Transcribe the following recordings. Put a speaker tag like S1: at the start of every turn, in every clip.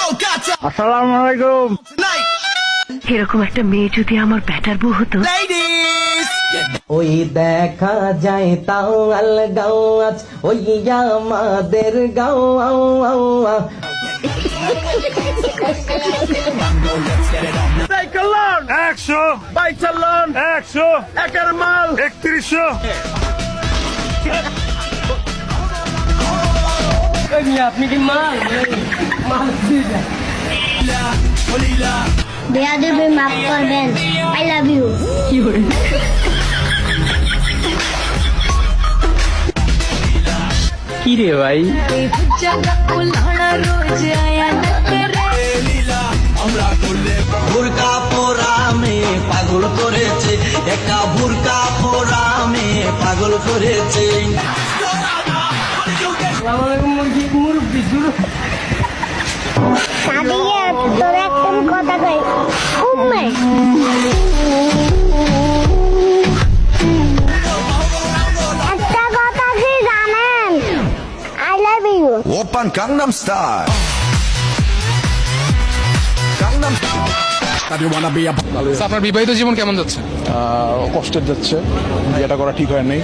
S1: আসসালামু আলাইকুম।
S2: এরকম একটা মেয়ে যদি আমার ব্যাটার বউ হতো।
S3: ওই দেখা যায় তাওয়াল গাওয়াজ ওই আমাদের গাও
S1: সাইকেলন 100, বাইক চালান 100, একের মাল 3100।
S3: আপনি কি মাল
S4: বেয়াদের মাফ করবেন। I love you.
S3: কি রে ভাই বুরকা পোরামে পাগল করেছে একটা বুরকা পোরামে পাগল করেছে
S4: সাদিয়া তোর একটা কথা কই উম্মে একটা কথা কি জানেন? I love you.
S5: 오빤 강남 스타일. 강남.
S6: আপনার বিবাহিত জীবন কেমন যাচ্ছে?
S7: কষ্টের যাচ্ছে, বিয়েটা করা ঠিক হয় নাই।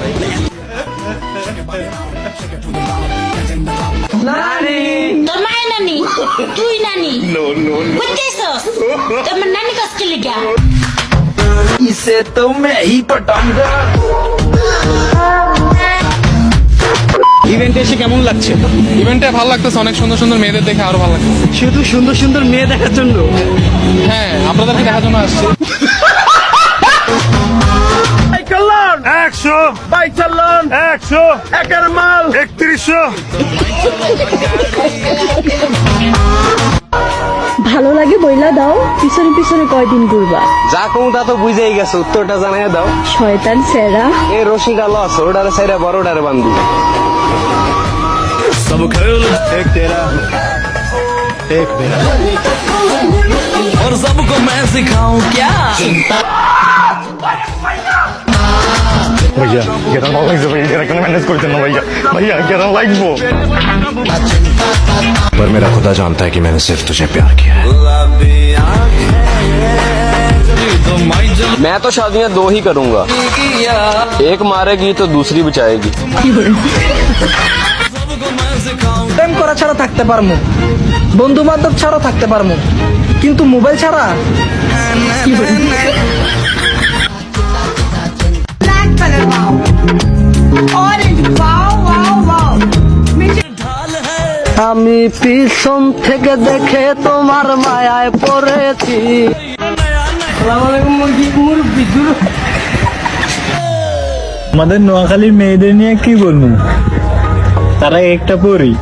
S8: তোর মায়ের নানি তুই নানি বুঝতেছস তোমার নানি কষ্ট লিগা
S3: ইসে তো মে হি পটাঙ্গা
S1: ইভেন্টে এসে কেমন লাগছে?
S6: ইভেন্টে ভালো লাগতেছে, অনেক সুন্দর সুন্দর মেয়েদের দেখে আরো ভালো লাগতেছে।
S1: শুধু সুন্দর সুন্দর মেয়ে দেখার জন্য?
S6: হ্যাঁ, আপনাদেরকে দেখার জন্য আসছি।
S1: সাইকেলন 100, বাইক চালান 100, একের মাল 3100।
S2: ভালো লাগে বইলা দাও, পিছনে পিছনে কয়দিন ঘুরবা?
S3: যা কমু তা তো বুঝেই গেছে, উত্তরটা জানাই দাও।
S2: শয়তান সেরা।
S3: এ রশিটা লস ওটারে সাইরা বড়টারে বান্ধি
S7: সব খেল এক তেরা এক মেরা
S3: और सबको मैं सिखाऊं क्या
S7: ভাইয়া গেরান ভালো লাগছে ভাইয়া, গেরান কেন ম্যানেজ করতেন না ভাইয়া? ভাইয়া গেরান লাগবো।
S5: पर मेरा खुदा जानता है कि मैंने सिर्फ तुझे प्यार किया है।
S3: मैं तो शादियां दो ही करूंगा, एक मारेगी तो दूसरी बचाएगी।
S9: প্রেম করা ছাড়া থাকতে পারমু, বন্ধু বান্ধব ছাড়া থাকতে পারমু, কিন্তু মোবাইল ছাড়া আমি পিছন থেকে দেখে তোমার মায়ায় পড়েছি।
S1: আমাদের নোয়াখালীর মেয়েদের নিয়ে কি বলবো? তারা একটা পরি,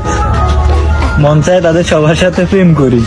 S1: মন চায় তাদের সবার সাথে প্রেম করি।